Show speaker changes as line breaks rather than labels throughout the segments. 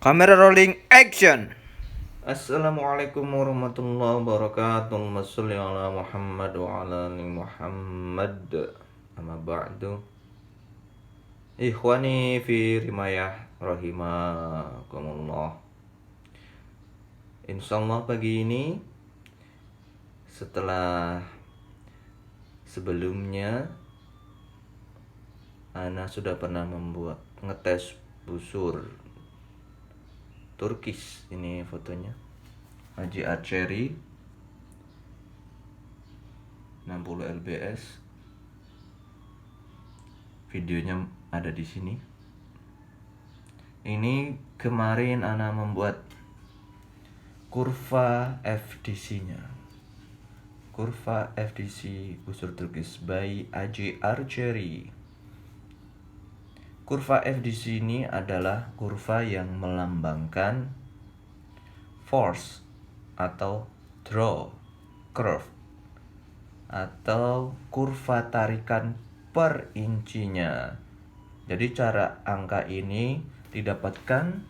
Kamera rolling action.
Assalamualaikum warahmatullahi wabarakatuh. Allahumma sholli ala Muhammad wa ala ali Muhammad. Amma ba'du. Ikhwani fi rimayah rahimakumullah. Insyaallah pagi ini setelah sebelumnya Ana sudah pernah membuat ngetes busur Turkish, ini fotonya Haji Archery 60 lbs. Videonya ada di sini. Ini kemarin Ana membuat kurva FDC-nya. Kurva FDC busur Turkish by Haji Archery. Kurva FDC ini adalah kurva yang melambangkan force atau draw curve atau kurva tarikan per incinya. Jadi cara angka ini didapatkan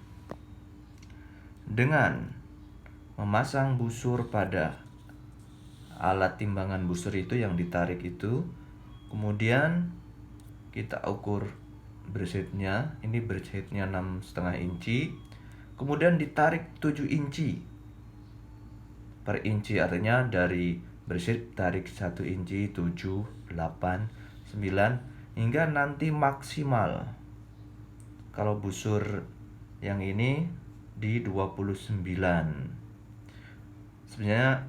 dengan memasang busur pada alat timbangan busur itu yang ditarik itu, kemudian kita ukur breastheadnya. Ini breastheadnya 6,5 inci, kemudian ditarik 7 inci per inci, artinya dari breasthead tarik 1 inci, 7, 8, 9 hingga nanti maksimal kalau busur yang ini di 29. Sebenarnya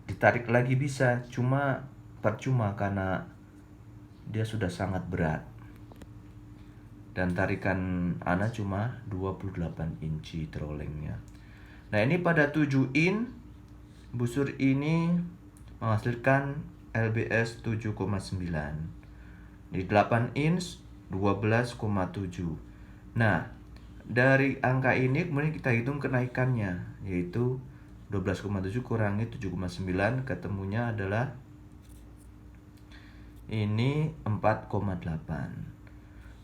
ditarik lagi bisa, cuma percuma karena dia sudah sangat berat. Dan tarikan Ana cuma 28 inci trollingnya. Nah, ini pada 7 in busur ini menghasilkan LBS 7,9. Di 8 inch 12,7. Nah, dari angka ini kemudian kita hitung kenaikannya, yaitu 12,7 kurangi 7,9, ketemunya adalah ini 4,8.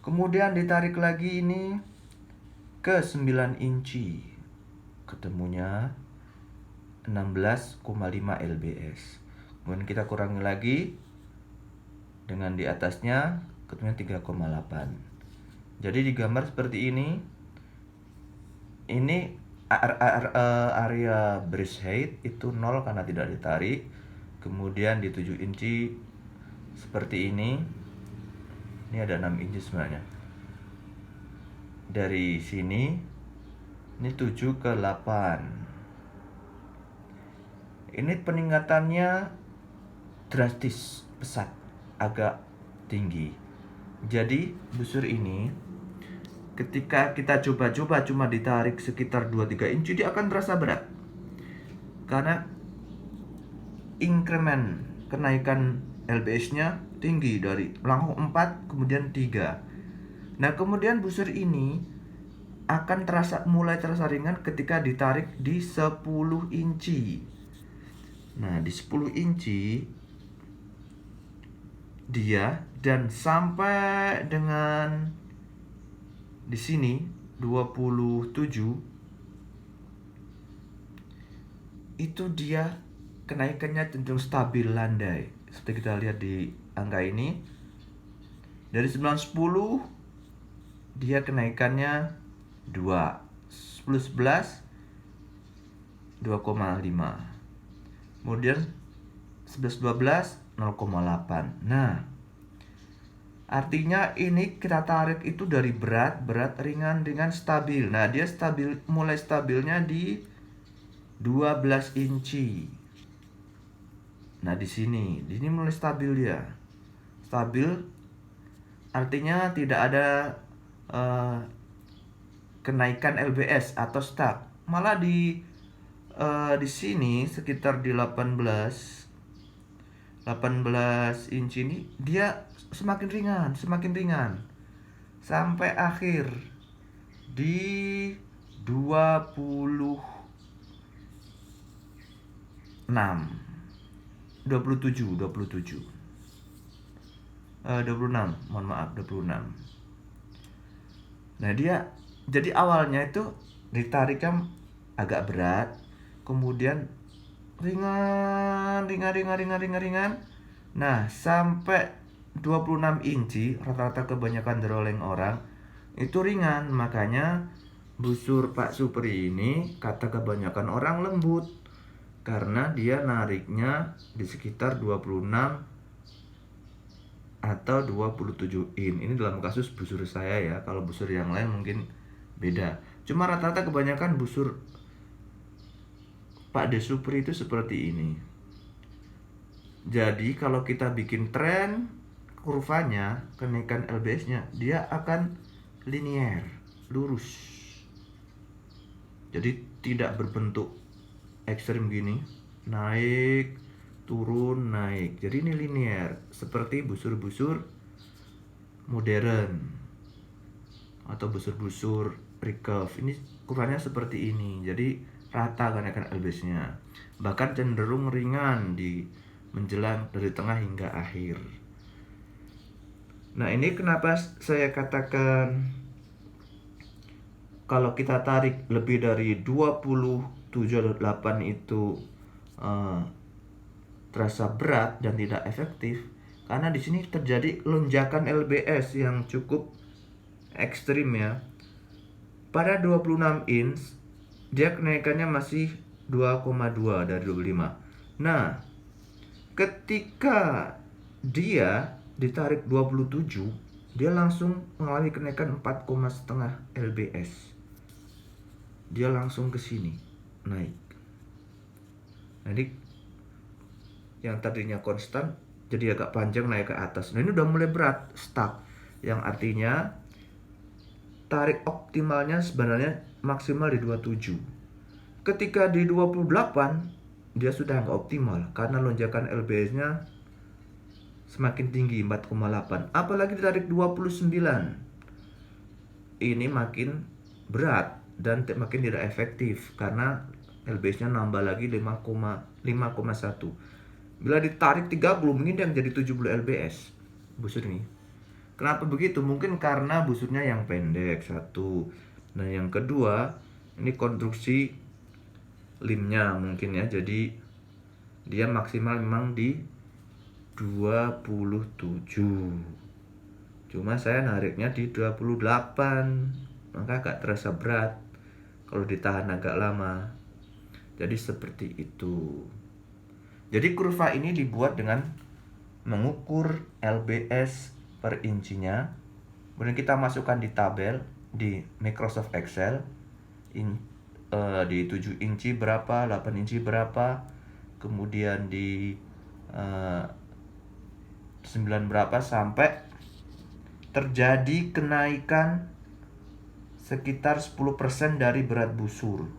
Kemudian ditarik lagi ini ke 9 inci, ketemunya 16,5 lbs. Kemudian kita kurangi lagi dengan di atasnya, ketemunya 3,8. Jadi digambar seperti ini. Ini area breasthead itu 0 karena tidak ditarik. Kemudian di 7 inci seperti ini. Ini ada 6 inci sebenarnya. Dari sini ini 7 ke 8. Ini peningkatannya drastis, pesat, agak tinggi. Jadi busur ini ketika kita coba-coba cuma ditarik sekitar 2-3 inci, dia akan terasa berat. Karena increment kenaikan LBS-nya tinggi, dari langsung 4 kemudian 3. Nah, kemudian busur ini akan mulai terasa ringan ketika ditarik di 10 inci. Nah, di 10 inci dia, dan sampai dengan di sini 27 itu dia kenaikannya cenderung stabil, landai. Seperti kita lihat di angka ini, dari 9-10 dia kenaikannya 2, 10-11 2,5, kemudian 11-12 0,8. Nah, artinya ini kita tarik itu dari berat, ringan dengan stabil. Nah, dia mulai stabilnya di 12 inci. Nah, di sini mulai stabil dia. Stabil artinya tidak ada kenaikan LBS atau stuck. Malah di sini sekitar di 18 inci ini dia semakin ringan sampai akhir di 26 27 26, mohon maaf, 26. Nah, dia jadi awalnya itu ditariknya agak berat, kemudian ringan. Nah, sampai 26 inci rata-rata kebanyakan drawling orang itu ringan. Makanya busur Pak Supri ini kata kebanyakan orang lembut, karena dia nariknya di sekitar 26 atau 27 in. Ini dalam kasus busur saya ya. Kalau busur yang lain mungkin beda. Cuma rata-rata kebanyakan busur Pak De Supri itu seperti ini. Jadi kalau kita bikin tren kurvanya, kenaikan LBS-nya, dia akan linier, lurus. Jadi tidak berbentuk ekstrem gini, naik, turun, naik. Jadi ini linier, seperti busur-busur modern atau busur-busur recurve. Ini kurvanya seperti ini. Jadi rata kenaikan LBS-nya. Bahkan cenderung ringan di menjelang dari tengah hingga akhir. Nah, ini kenapa saya katakan kalau kita tarik lebih dari 27,8 itu terasa berat dan tidak efektif, karena di sini terjadi lonjakan LBS yang cukup ekstrim ya. Pada 26 inch dia kenaikannya masih 2,2 dari 25. Nah, ketika dia ditarik 27, dia langsung mengalami kenaikan 4,5 LBS. Dia langsung ke sini naik. Jadi yang tadinya konstan jadi agak panjang naik ke atas. Nah, ini udah mulai berat, stuck. Yang artinya tarik optimalnya sebenarnya maksimal di 27. Ketika di 28 dia sudah nggak optimal karena lonjakan LBS-nya semakin tinggi 4,8. Apalagi ditarik 29. Ini makin berat dan makin tidak efektif karena LBS-nya nambah lagi 5,1. Bila ditarik 30 mungkin yang jadi 70 LBS busur ini. Kenapa begitu? Mungkin karena busurnya yang pendek, satu. Nah, yang kedua, ini konstruksi limnya mungkin ya. Jadi dia maksimal memang di 27. Cuma saya nariknya di 28. Maka agak terasa berat kalau ditahan agak lama. Jadi seperti itu. Jadi kurva ini dibuat dengan mengukur LBS per incinya. Kemudian kita masukkan di tabel di Microsoft Excel. Di 7 inci berapa, 8 inci berapa, kemudian di 9 berapa, sampai terjadi kenaikan sekitar 10% dari berat busur.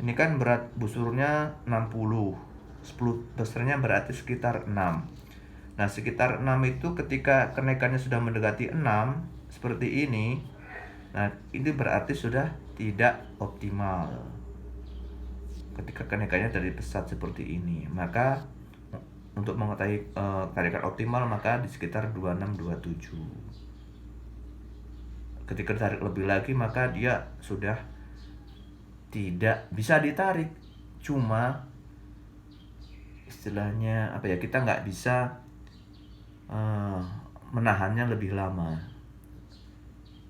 Ini kan berat busurnya 60, 10%-nya berarti sekitar 6. Nah, sekitar 6 itu ketika kenaikannya sudah mendekati 6 seperti ini, nah ini berarti sudah tidak optimal. Ketika kenaikannya dari pesat seperti ini, maka untuk mengetahui tarikan optimal maka di sekitar 26-27. Ketika ditarik lebih lagi maka dia sudah tidak bisa ditarik. Cuma istilahnya apa ya, kita nggak bisa menahannya lebih lama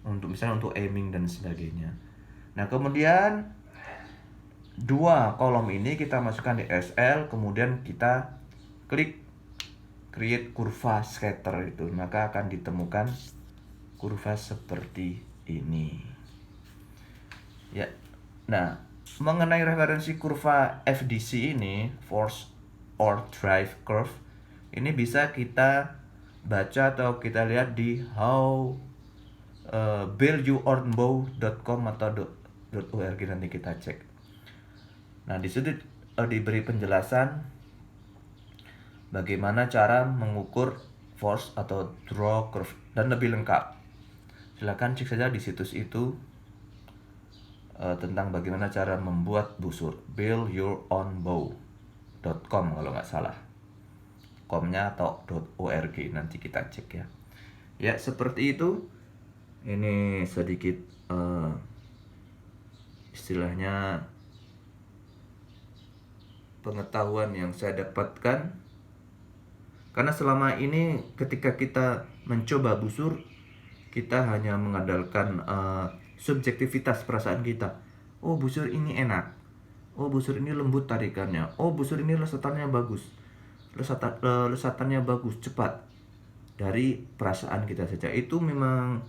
untuk misalnya untuk aiming dan sebagainya. Nah, kemudian dua kolom ini kita masukkan di SL, kemudian kita klik create kurva scatter itu, maka akan ditemukan kurva seperti ini. Ya. Nah, mengenai referensi kurva FDC ini, force or drive curve, ini bisa kita baca atau kita lihat di buildyourownbow.com atau .org, nanti kita cek. Nah, di situ diberi penjelasan bagaimana cara mengukur force atau draw curve dan lebih lengkap. Silakan cek saja di situs itu tentang bagaimana cara membuat busur, buildyourownbow.com kalau nggak salah. .com-nya atau .org, nanti kita cek ya. Ya, seperti itu. Ini sedikit istilahnya pengetahuan yang saya dapatkan, karena selama ini ketika kita mencoba busur, kita hanya mengandalkan subjektivitas perasaan kita. Oh, busur ini enak, oh busur ini lembut tarikannya, oh busur ini lesatannya bagus, lesatannya bagus, cepat. Dari perasaan kita saja, itu memang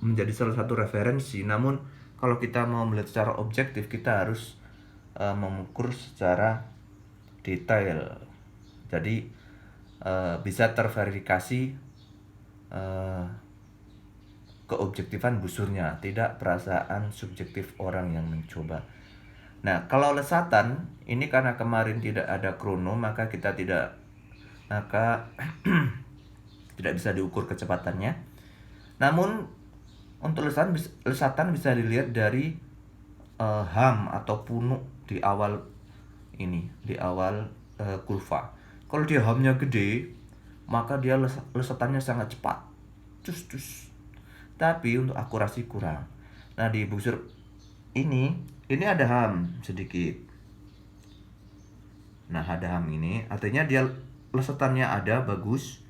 menjadi salah satu referensi. Namun kalau kita mau melihat secara objektif, kita harus mengukur secara detail. Jadi bisa terverifikasi keobjektifan busurnya, tidak perasaan subjektif orang yang mencoba. Nah, kalau lesatan ini karena kemarin tidak ada krono, maka tidak bisa diukur kecepatannya. Namun untuk lesatan bisa dilihat dari ham atau punuk di awal kurva. Kalau dia hamnya gede, maka dia lesatannya sangat cepat, cus. Tapi untuk akurasi kurang. Nah, di busur ini ada ham sedikit. Nah, ada ham ini artinya dia lesatannya ada bagus,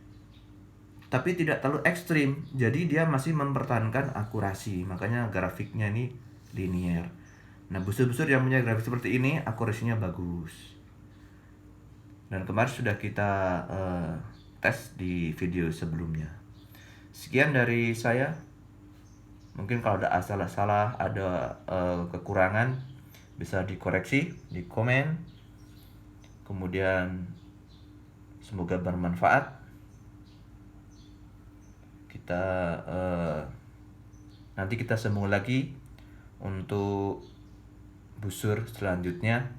tapi tidak terlalu ekstrim. Jadi dia masih mempertahankan akurasi. Makanya grafiknya ini linear. Nah, busur-busur yang punya grafik seperti ini akurasinya bagus. Dan kemarin sudah kita tes di video sebelumnya. Sekian dari saya. Mungkin kalau ada salah-salah, ada kekurangan, bisa dikoreksi di komen. Kemudian semoga bermanfaat. Nanti kita sambung lagi untuk busur selanjutnya,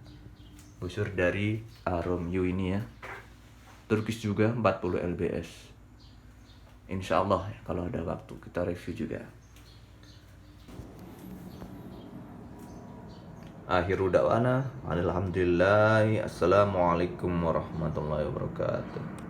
busur dari Arum U ini ya, Turkish juga 40 lbs. Insya Allah ya, kalau ada waktu kita review juga. Akhiru da'wana alhamdulillahi, assalamualaikum warahmatullahi wabarakatuh.